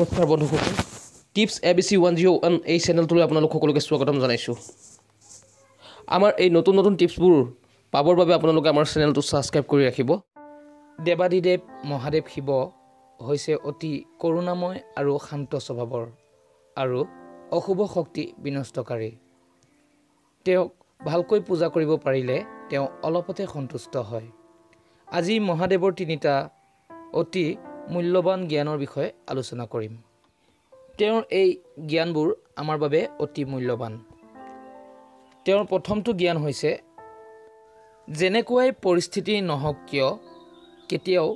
নমস্কাৰ বন্ধুসকল tips ABC 101 এই চেনেলটোলৈ আপোনালোক সকলোকে স্বাগতম জনাইছোঁ আমাৰ এই নতুন নতুন টিপছবোৰ পাবৰ বাবে আপোনালোকে আমাৰ চেনেলটো সাবস্ক্ৰাইব কৰি ৰাখিব দেৱাদিদেৱ মহাদেৱ শিৱ হৈছে অতি কৰুণাময় আৰু শান্ত স্বভাৱৰ আৰু অশুভ শক্তি বিনষ্টকাৰী তেওঁক ভালকৈ পূজা কৰিব পাৰিলে তেওঁ অলপতে সন্তুষ্ট হয় আজি মহাদেৱৰ তিনিটা অতি মূল্যৱান জ্ঞানৰ বিষয়ে আলোচনা কৰিম তেওঁৰ এই জ্ঞানবোৰ আমাৰ বাবে অতি মূল্যৱান তেওঁৰ প্ৰথমটো জ্ঞান হৈছে যেনেকৈ পৰিস্থিতি নহওক কিয় কেতিয়াও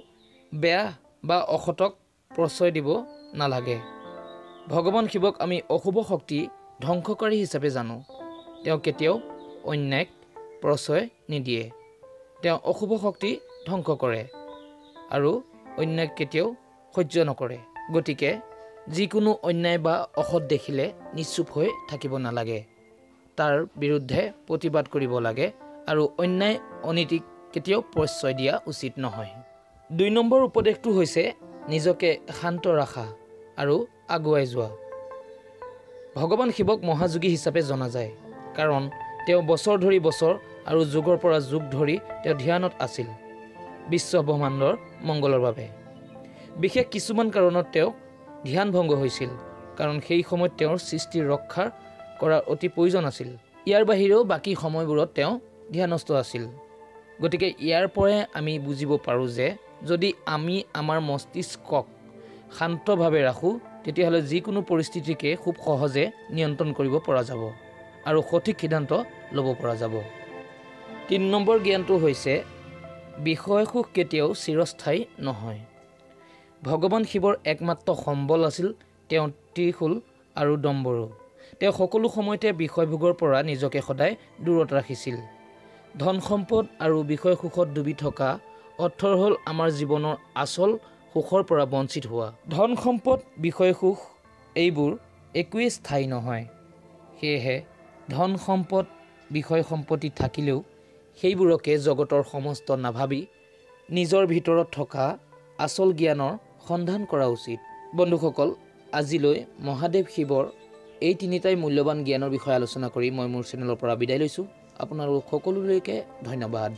বেয়া বা অসতক প্ৰশ্ৰয় দিব নালাগে ভগৱান শিৱক আমি অশুভ শক্তি ধ্বংসকাৰী হিচাপে জানো তেওঁ কেতিয়াও অন্যায়ক প্ৰশ্ৰয় নিদিয়ে তেওঁ অশুভ শক্তি ধ্বংস কৰে আৰু অন্যায় কেতিয়াও সহ্য নকৰে গতিকে যিকোনো অন্যায় বা অসৎ দেখিলে নিশ্চুপ হৈ থাকিব নালাগে তাৰ বিৰুদ্ধে প্ৰতিবাদ কৰিব লাগে আৰু অন্যায় অনীতিক কেতিয়াও প্ৰশ্ৰয় দিয়া উচিত নহয় ২ নম্বৰ উপদেশটো হৈছে নিজকে শান্ত ৰাখা আৰু আগুৱাই যোৱা ভগৱান শিৱক মহাযোগী হিচাপে জনা যায় কাৰণ তেওঁ বছৰ ধৰি বছৰ আৰু যুগৰ পৰা যুগ ধৰি তেওঁ ধ্যানত আছিল বিশ্ব ব্ৰহ্মাণ্ডৰ মংগলৰ বাবে বিশেষ কিছুমান কাৰণত তেওঁ ধ্যান ভংগ হৈছিল কাৰণ সেই সময়ত তেওঁৰ সৃষ্টি ৰক্ষা কৰাৰ অতি প্ৰয়োজন আছিল ইয়াৰ বাহিৰেও বাকি সময়বোৰত তেওঁ ধ্যানস্থ আছিল গতিকে ইয়াৰ পৰাই আমি বুজিব পাৰোঁ যে যদি আমি আমাৰ মস্তিষ্কক শান্তভাৱে ৰাখোঁ তেতিয়াহ'লে যিকোনো পৰিস্থিতিকে খুব সহজে নিয়ন্ত্ৰণ কৰিব পৰা যাব আৰু সঠিক সিদ্ধান্ত ল'ব পৰা যাব ৩ নম্বৰ জ্ঞানটো হৈছে বিষয় সুখ কেতিয়াও চিৰস্থায়ী নহয় ভগৱান শিৱৰ একমাত্ৰ সম্বল আছিল তেওঁ ত্ৰিশূল আৰু ডম্বৰু তেওঁ সকলো সময়তে বিষয়ভোগৰ পৰা নিজকে সদায় দূৰত ৰাখিছিল ধন সম্পদ আৰু বিষয় সুখত ডুবি থকা অৰ্থৰ হ'ল আমাৰ জীৱনৰ আচল সুখৰ পৰা বঞ্চিত হোৱা ধন সম্পদ বিষয় সুখ এইবোৰ একোৱেই স্থায়ী নহয় সেয়েহে ধন সম্পদ বিষয় সম্পত্তি থাকিলেও সেইবোৰকে জগতৰ সমস্ত নাভাবি নিজৰ ভিতৰত থকা আচল জ্ঞানৰ সন্ধান কৰা উচিত বন্ধুসকল আজিলৈ মহাদেৱ শিৱৰ এই তিনিটাই মূল্যৱান জ্ঞানৰ বিষয়ে আলোচনা কৰি মই মোৰ চেনেলৰ পৰা বিদায় লৈছোঁ আপোনালোক সকলোলৈকে ধন্যবাদ